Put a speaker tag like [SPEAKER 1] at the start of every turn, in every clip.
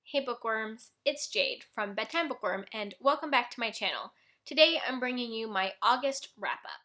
[SPEAKER 1] Hey bookworms, it's Jade from Bedtime Bookworm and welcome back to my channel. Today I'm bringing you my August wrap-up.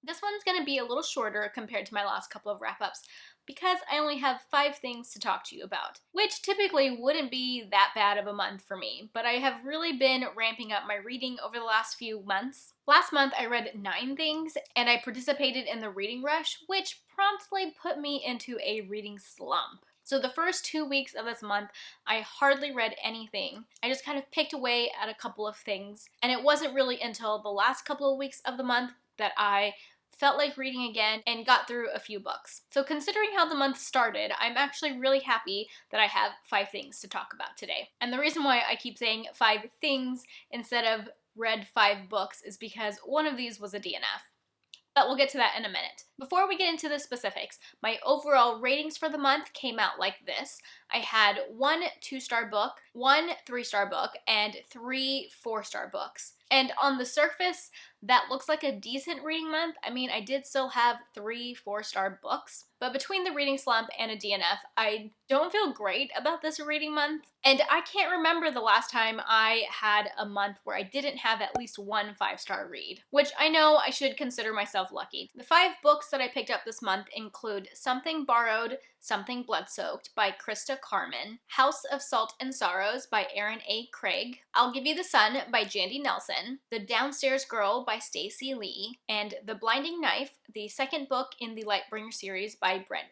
[SPEAKER 1] This one's going to be a little shorter compared to my last couple of wrap-ups because I only have 5 things to talk to you about, which typically wouldn't be that bad of a month for me, but I have really been ramping up my reading over the last few months. Last month I read 9 things and I participated in the reading rush, which promptly put me into a reading slump. So the first 2 weeks of this month, I hardly read anything. I just kind of picked away at a couple of things, and it wasn't really until the last couple of weeks of the month that I felt like reading again and got through a few books. So considering how the month started, I'm actually really happy that I have 5 things to talk about today. And the reason why I keep saying 5 things instead of read 5 books is because one of these was a DNF. But we'll get to that in a minute. Before we get into the specifics, my overall ratings for the month came out like this. I had 1 2-star book, 1 3-star book, and 3 4-star books. And on the surface, that looks like a decent reading month. I mean, I did still have 3 4-star books, but between the reading slump and a DNF, I don't feel great about this reading month. And I can't remember the last time I had a month where I didn't have at least 1 5-star read, which I know I should consider myself lucky. The 5 books that I picked up this month include Something Borrowed, Something Blood-Soaked by Christa Carmen, House of Salt and Sorrows by Erin A. Craig, I'll Give You the Sun by Jandy Nelson, The Downstairs Girl by Stacey Lee, and The Blinding Knife, the second book in the Lightbringer series by Brent.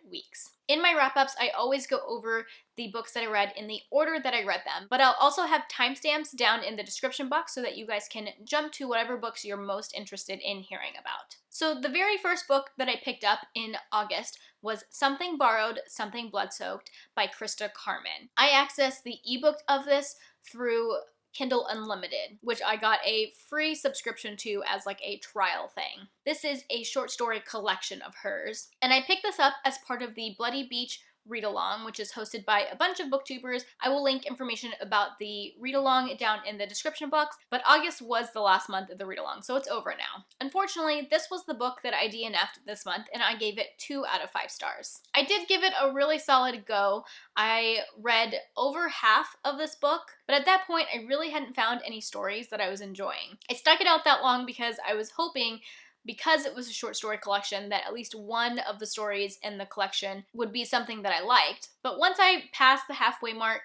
[SPEAKER 1] In my wrap-ups, I always go over the books that I read in the order that I read them, but I'll also have timestamps down in the description box so that you guys can jump to whatever books you're most interested in hearing about. So the very first book that I picked up in August was Something Borrowed, Something Blood-Soaked by Christa Carmen. I accessed the ebook of this through Kindle Unlimited, which I got a free subscription to as like a trial thing. This is a short story collection of hers, and I picked this up as part of the Bloody Beach Readalong, which is hosted by a bunch of booktubers. I will link information about the read-along down in the description box, but August was the last month of the read-along, so it's over now. Unfortunately, this was the book that I DNF'd this month, and I gave it 2 out of 5 stars. I did give it a really solid go. I read over half of this book, but at that point, I really hadn't found any stories that I was enjoying. I stuck it out that long because I was hoping, because it was a short story collection, that at least one of the stories in the collection would be something that I liked. But once I passed the halfway mark,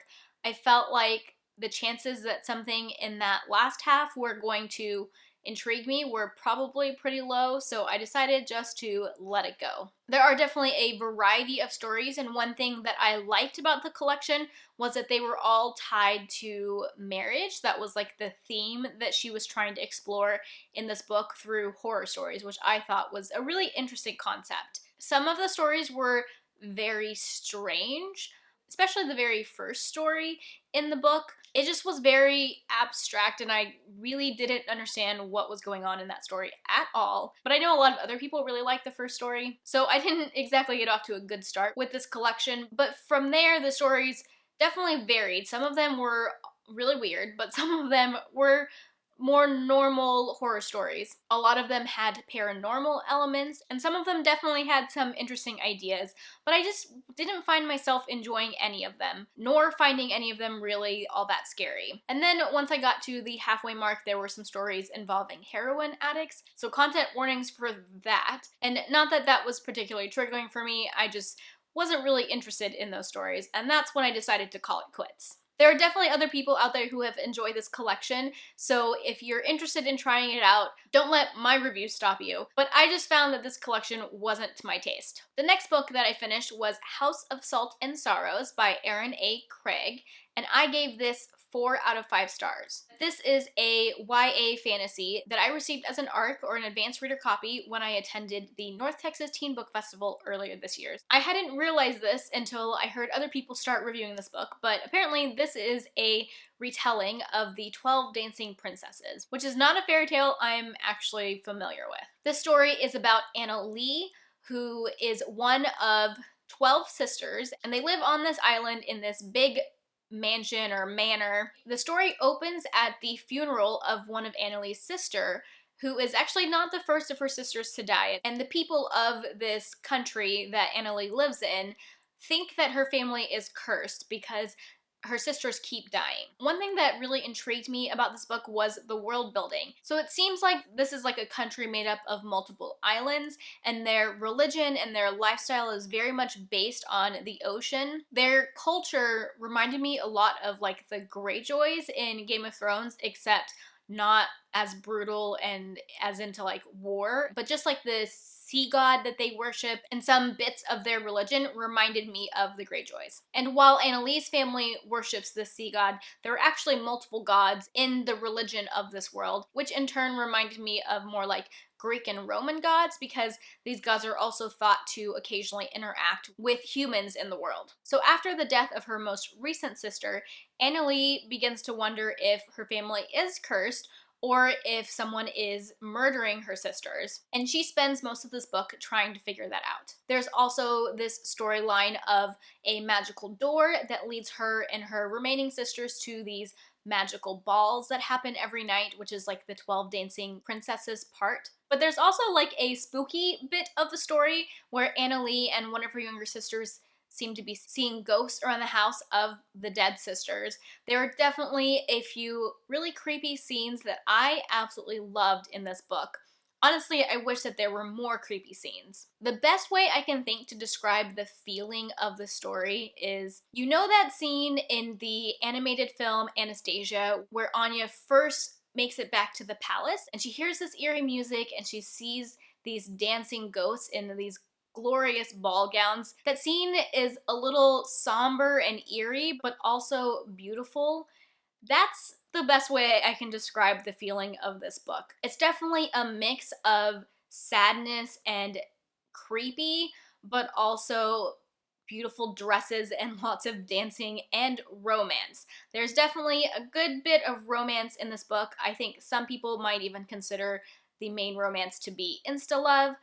[SPEAKER 1] I felt like the chances that something in that last half were going to intrigue me were probably pretty low, so I decided just to let it go. There are definitely a variety of stories, and one thing that I liked about the collection was that they were all tied to marriage. That was like the theme that she was trying to explore in this book through horror stories, which I thought was a really interesting concept. Some of the stories were very strange, especially the very first story in the book. It just was very abstract, and I really didn't understand what was going on in that story at all. But I know a lot of other people really liked the first story, so I didn't exactly get off to a good start with this collection. But from there, the stories definitely varied. Some of them were really weird, but some of them were more normal horror stories. A lot of them had paranormal elements, and some of them definitely had some interesting ideas, but I just didn't find myself enjoying any of them, nor finding any of them really all that scary. And then once I got to the halfway mark, there were some stories involving heroin addicts, so content warnings for that. And not that that was particularly triggering for me, I just wasn't really interested in those stories, and that's when I decided to call it quits. There are definitely other people out there who have enjoyed this collection, so if you're interested in trying it out, don't let my review stop you. But I just found that this collection wasn't to my taste. The next book that I finished was House of Salt and Sorrows by Erin A. Craig, and I gave this 4 out of 5 stars. This is a YA fantasy that I received as an ARC, or an advanced reader copy, when I attended the North Texas Teen Book Festival earlier this year. I hadn't realized this until I heard other people start reviewing this book, but apparently this is a retelling of the 12 Dancing Princesses, which is not a fairy tale I'm actually familiar with. This story is about Anna Lee, who is one of 12 sisters, and they live on this island in this big mansion or manor. The story opens at the funeral of one of Annalee's sister, who is actually not the first of her sisters to die. And the people of this country that Annalee lives in think that her family is cursed because her sisters keep dying. One thing that really intrigued me about this book was the world building. So it seems like this is like a country made up of multiple islands, and their religion and their lifestyle is very much based on the ocean. Their culture reminded me a lot of like the Greyjoys in Game of Thrones, except not as brutal and as into like war, but just like the sea god that they worship and some bits of their religion reminded me of the Greyjoys. And while Annalee's family worships the sea god, there are actually multiple gods in the religion of this world, which in turn reminded me of more like Greek and Roman gods, because these gods are also thought to occasionally interact with humans in the world. So after the death of her most recent sister, Annalee begins to wonder if her family is cursed or if someone is murdering her sisters, and she spends most of this book trying to figure that out. There's also this storyline of a magical door that leads her and her remaining sisters to these magical balls that happen every night, which is like the 12 Dancing Princesses part. But there's also like a spooky bit of the story where Annalee and one of her younger sisters seem to be seeing ghosts around the house of the dead sisters. There are definitely a few really creepy scenes that I absolutely loved in this book. Honestly, I wish that there were more creepy scenes. The best way I can think to describe the feeling of the story is, you know that scene in the animated film Anastasia where Anya first makes it back to the palace and she hears this eerie music and she sees these dancing ghosts in these glorious ball gowns. That scene is a little somber and eerie, but also beautiful. That's the best way I can describe the feeling of this book. It's definitely a mix of sadness and creepy, but also beautiful dresses and lots of dancing and romance. There's definitely a good bit of romance in this book. I think some people might even consider the main romance to be insta-love.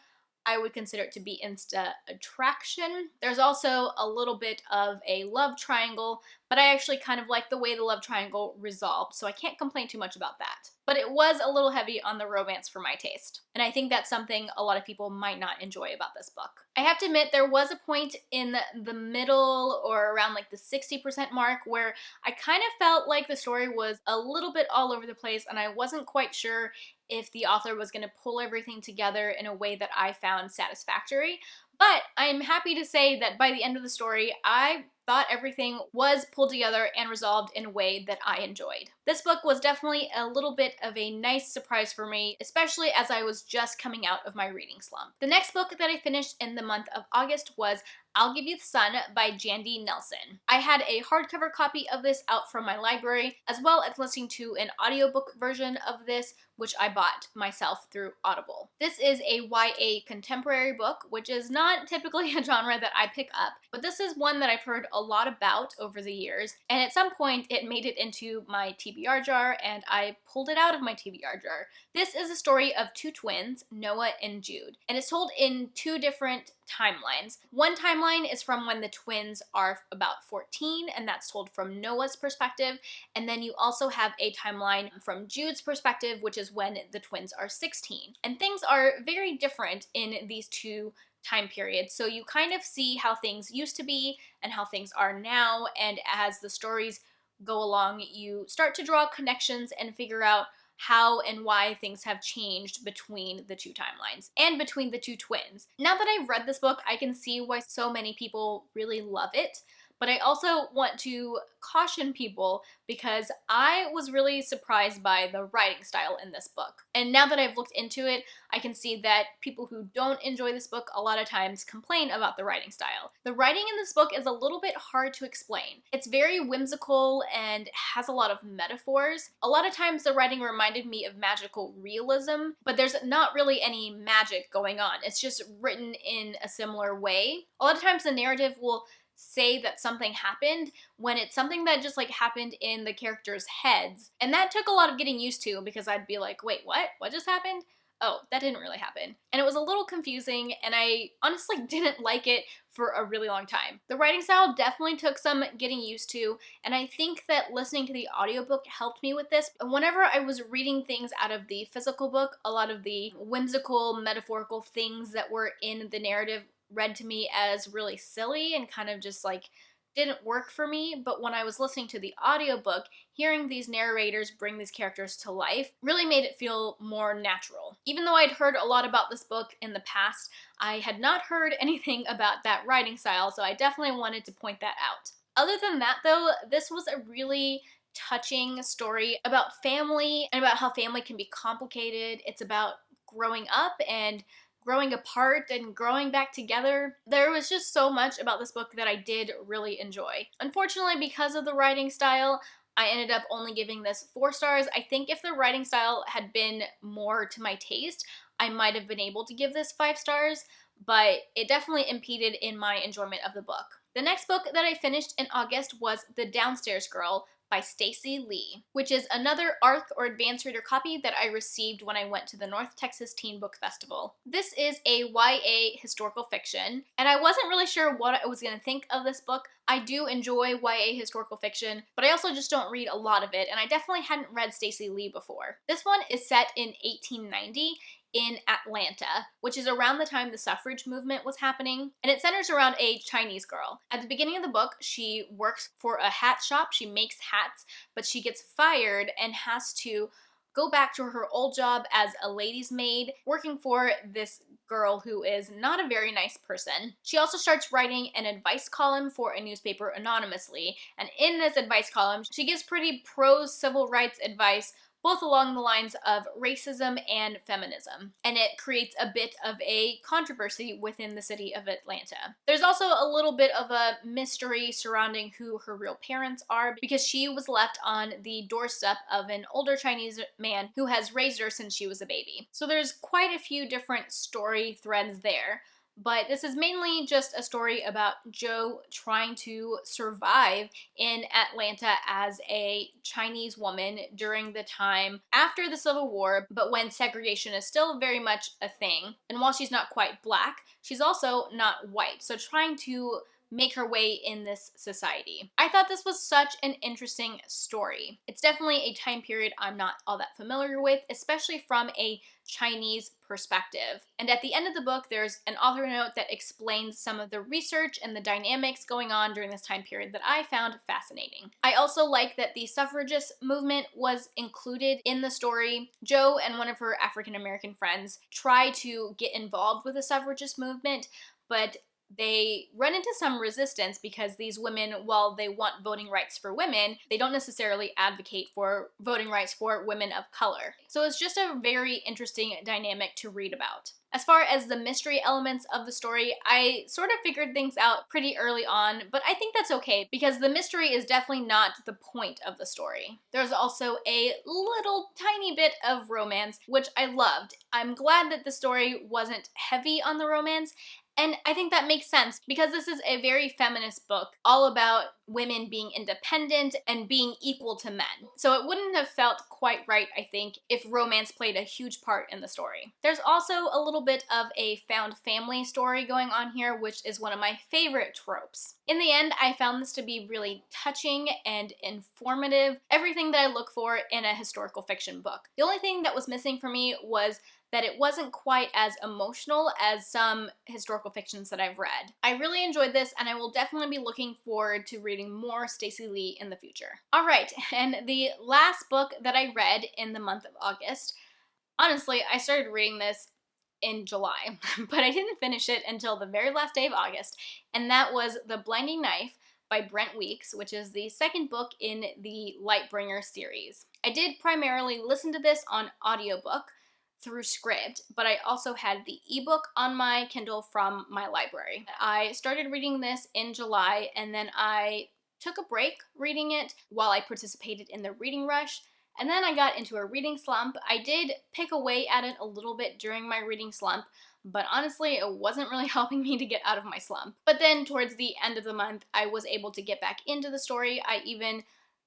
[SPEAKER 1] I would consider it to be insta-attraction. There's also a little bit of a love triangle, but I actually kind of like the way the love triangle resolved, so I can't complain too much about that. But it was a little heavy on the romance for my taste, and I think that's something a lot of people might not enjoy about this book. I have to admit, there was a point in the middle or around like the 60% mark where I kind of felt like the story was a little bit all over the place, and I wasn't quite sure if the author was going to pull everything together in a way that I found satisfactory. But I'm happy to say that by the end of the story, I thought everything was pulled together and resolved in a way that I enjoyed. This book was definitely a little bit of a nice surprise for me, especially as I was just coming out of my reading slump. The next book that I finished in the month of August was I'll Give You the Sun by Jandy Nelson. I had a hardcover copy of this out from my library, as well as listening to an audiobook version of this, which I bought myself through Audible. This is a YA contemporary book, which is not typically a genre that I pick up, but this is one that I've heard a lot about over the years, and at some point it made it into my TBR jar, and I pulled it out of my TBR jar. This is a story of two twins, Noah and Jude, and it's told in two different timelines. One timeline is from when the twins are about 14, and that's told from Noah's perspective, and then you also have a timeline from Jude's perspective, which is when the twins are 16. And things are very different in these two time periods, so you kind of see how things used to be and how things are now, and as the stories go along, you start to draw connections and figure out how and why things have changed between the two timelines and between the two twins. Now that I've read this book, I can see why so many people really love it, but I also want to caution people because I was really surprised by the writing style in this book. And now that I've looked into it, I can see that people who don't enjoy this book a lot of times complain about the writing style. The writing in this book is a little bit hard to explain. It's very whimsical and has a lot of metaphors. A lot of times the writing reminded me of magical realism, but there's not really any magic going on. It's just written in a similar way. A lot of times the narrative will say that something happened when it's something that just like happened in the characters' heads. And that took a lot of getting used to because I'd be like, wait, what? What just happened? oh, that didn't really happen. And it was a little confusing, and I honestly didn't like it for a really long time. The writing style definitely took some getting used to, and I think that listening to the audiobook helped me with this. Whenever I was reading things out of the physical book, a lot of the whimsical, metaphorical things that were in the narrative read to me as really silly and kind of just like didn't work for me. But when I was listening to the audiobook, hearing these narrators bring these characters to life really made it feel more natural. Even though I'd heard a lot about this book in the past, I had not heard anything about that writing style, so I definitely wanted to point that out. Other than that though, this was a really touching story about family and about how family can be complicated. It's about growing up and growing apart and growing back together. There was just so much about this book that I did really enjoy. Unfortunately, because of the writing style, I ended up only giving this 4 stars. I think if the writing style had been more to my taste, I might have been able to give this 5 stars, but it definitely impeded in my enjoyment of the book. The next book that I finished in August was The Downstairs Girl by Stacey Lee, which is another ARC or advanced reader copy that I received when I went to the North Texas Teen Book Festival. This is a YA historical fiction, and I wasn't really sure what I was going to think of this book. I do enjoy YA historical fiction, but I also just don't read a lot of it, and I definitely hadn't read Stacey Lee before. This one is set in 1890 in Atlanta, which is around the time the suffrage movement was happening, and it centers around a Chinese girl. At the beginning of the book, she works for a hat shop, she makes hats, but she gets fired and has to go back to her old job as a lady's maid, working for this girl who is not a very nice person. She also starts writing an advice column for a newspaper anonymously, and in this advice column, she gives pretty pro-civil rights advice, both along the lines of racism and feminism, and it creates a bit of a controversy within the city of Atlanta. There's also a little bit of a mystery surrounding who her real parents are, because she was left on the doorstep of an older Chinese man who has raised her since she was a baby. So there's quite a few different story threads there. But this is mainly just a story about Jo trying to survive in Atlanta as a Chinese woman during the time after the Civil War, but when segregation is still very much a thing. And while she's not quite black, she's also not white. So trying to make her way in this society. I thought this was such an interesting story. It's definitely a time period I'm not all that familiar with, especially from a Chinese perspective. And at the end of the book, there's an author note that explains some of the research and the dynamics going on during this time period that I found fascinating. I also like that the suffragist movement was included in the story. Jo and one of her African American friends try to get involved with the suffragist movement, but they run into some resistance because these women, while they want voting rights for women, they don't necessarily advocate for voting rights for women of color. So it's just a very interesting dynamic to read about. As far as the mystery elements of the story, I sort of figured things out pretty early on, but I think that's okay because the mystery is definitely not the point of the story. There's also a little tiny bit of romance, which I loved. I'm glad that the story wasn't heavy on the romance, and I think that makes sense because this is a very feminist book, all about women being independent and being equal to men. So it wouldn't have felt quite right, I think, if romance played a huge part in the story. There's also a little bit of a found family story going on here, which is one of my favorite tropes. In the end, I found this to be really touching and informative, everything that I look for in a historical fiction book. The only thing that was missing for me was that it wasn't quite as emotional as some historical fictions that I've read. I really enjoyed this, and I will definitely be looking forward to reading more Stacey Lee in the future. Alright, and the last book that I read in the month of August, honestly, I started reading this in July, but I didn't finish it until the very last day of August, and that was The Blinding Knife by Brent Weeks, which is the second book in the Lightbringer series. I did primarily listen to this on audiobook through Scribd, but I also had the ebook on my Kindle from my library. I started reading this in July, and then I took a break reading it while I participated in the reading rush, and then I got into a reading slump. I did pick away at it a little bit during my reading slump, but honestly, it wasn't really helping me to get out of my slump. But then towards the end of the month, I was able to get back into the story. I even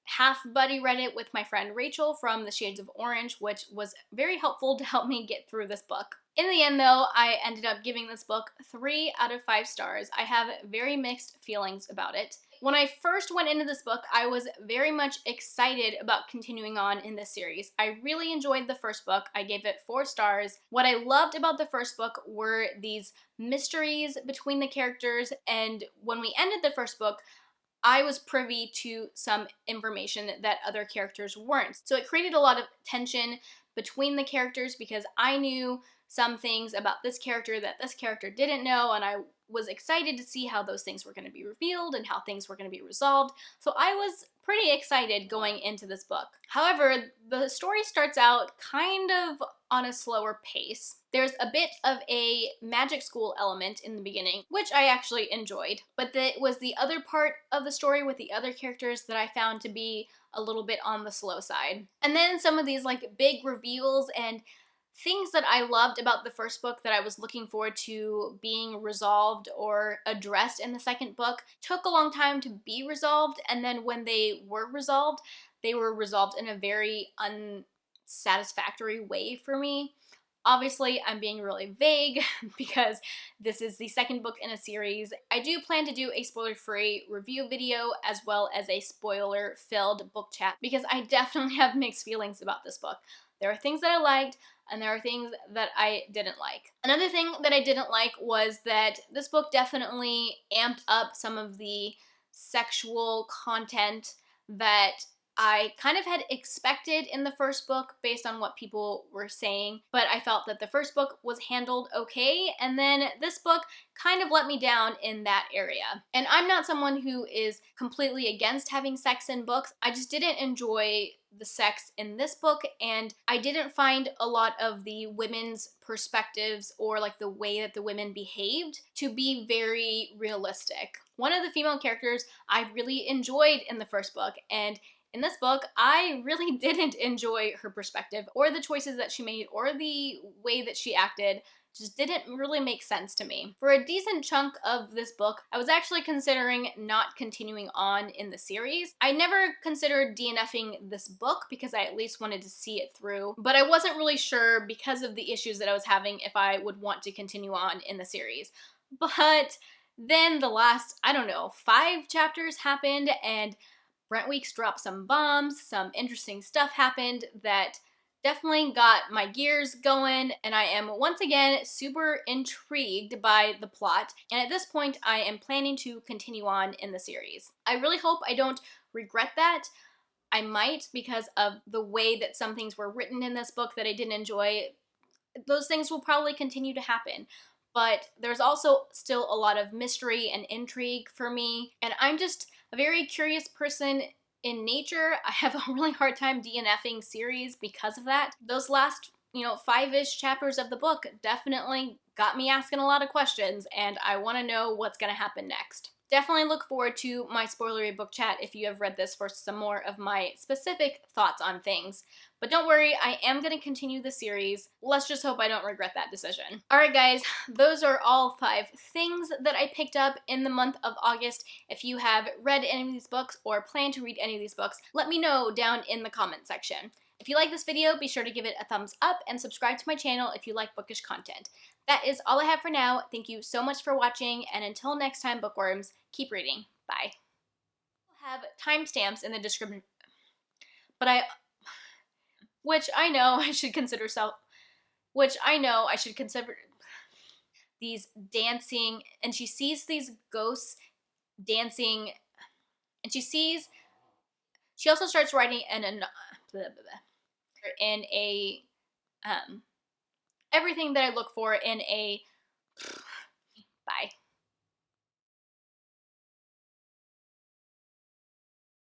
[SPEAKER 1] half buddy read it with my friend Rachel from The Shades of Orange, which was very helpful to help me get through this book. In the end though, I ended up giving this book 3 out of 5 stars. I have very mixed feelings about it. When I first went into this book, I was very much excited about continuing on in this series. I really enjoyed the first book. I gave it 4 stars. What I loved about the first book were these mysteries between the characters, and when we ended the first book, I was privy to some information that other characters weren't. So it created a lot of tension between the characters because I knew some things about this character that this character didn't know, and I was excited to see how those things were going to be revealed and how things were going to be resolved. So I was pretty excited going into this book. However, the story starts out kind of on a slower pace. There's a bit of a magic school element in the beginning, which I actually enjoyed, but that was the other part of the story with the other characters that I found to be a little bit on the slow side. And then some of these like big reveals and things that I loved about the first book that I was looking forward to being resolved or addressed in the second book took a long time to be resolved, and then when they were resolved in a very unsatisfactory way for me. Obviously, I'm being really vague because this is the second book in a series. I do plan to do a spoiler-free review video as well as a spoiler-filled book chat because I definitely have mixed feelings about this book. There are things that I liked, and there are things that I didn't like. Another thing that I didn't like was that this book definitely amped up some of the sexual content that I kind of had expected in the first book based on what people were saying, but I felt that the first book was handled okay, and then this book kind of let me down in that area. And I'm not someone who is completely against having sex in books. I just didn't enjoy the sex in this book, and I didn't find a lot of the women's perspectives or like the way that the women behaved to be very realistic. One of the female characters I really enjoyed in the first book, and in this book, I really didn't enjoy her perspective or the choices that she made or the way that she acted. Just didn't really make sense to me. For a decent chunk of this book, I was actually considering not continuing on in the series. I never considered DNFing this book because I at least wanted to see it through, but I wasn't really sure because of the issues that I was having if I would want to continue on in the series. But then the last, I don't know, 5 chapters happened, and Brent Weeks dropped some bombs, some interesting stuff happened that definitely got my gears going, and I am once again super intrigued by the plot, and at this point I am planning to continue on in the series. I really hope I don't regret that. I might, because of the way that some things were written in this book that I didn't enjoy. Those things will probably continue to happen. But there's also still a lot of mystery and intrigue for me, and I'm just a very curious person in nature. I have a really hard time DNFing series because of that. Those last, 5-ish chapters of the book definitely got me asking a lot of questions, and I want to know what's going to happen next. Definitely look forward to my spoilery book chat if you have read this for some more of my specific thoughts on things. But don't worry, I am going to continue the series. Let's just hope I don't regret that decision. Alright guys, those are all 5 things that I picked up in the month of August. If you have read any of these books or plan to read any of these books, let me know down in the comment section. If you like this video, be sure to give it a thumbs up and subscribe to my channel if you like bookish content. That is all I have for now. Thank you so much for watching, and until next time, bookworms, keep reading. Bye. I'll have timestamps in the description, but which I know I should consider these dancing, and she sees these ghosts dancing, and she also starts writing everything that I look for in a